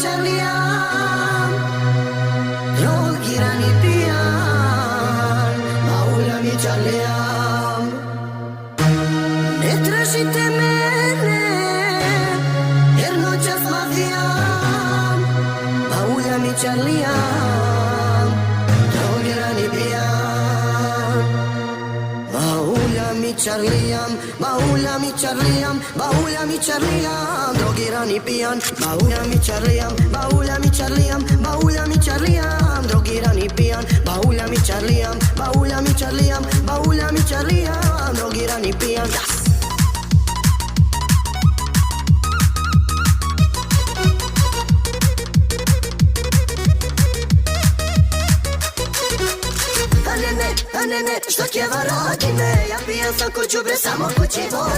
Charliam, drogirani pijan, maulja mi Charliam. Ne tražite mene, jer noćas mafijam, maulja mi Charliam, drogirani pijan. Maulja mi Charliam, maulja mi Charliam, maulja mi Charliam, drogirani pijan. Maulja mi Charliam, maulja mi Charliam, maulja mi Charliam, drogirani pijan. Maulja mi Charliam, maulja mi Charliam, maulja mi Charliam, drogirani pijan. Ne, što kjeva radi me, ja pijan sam ko đubre, samo kući vodi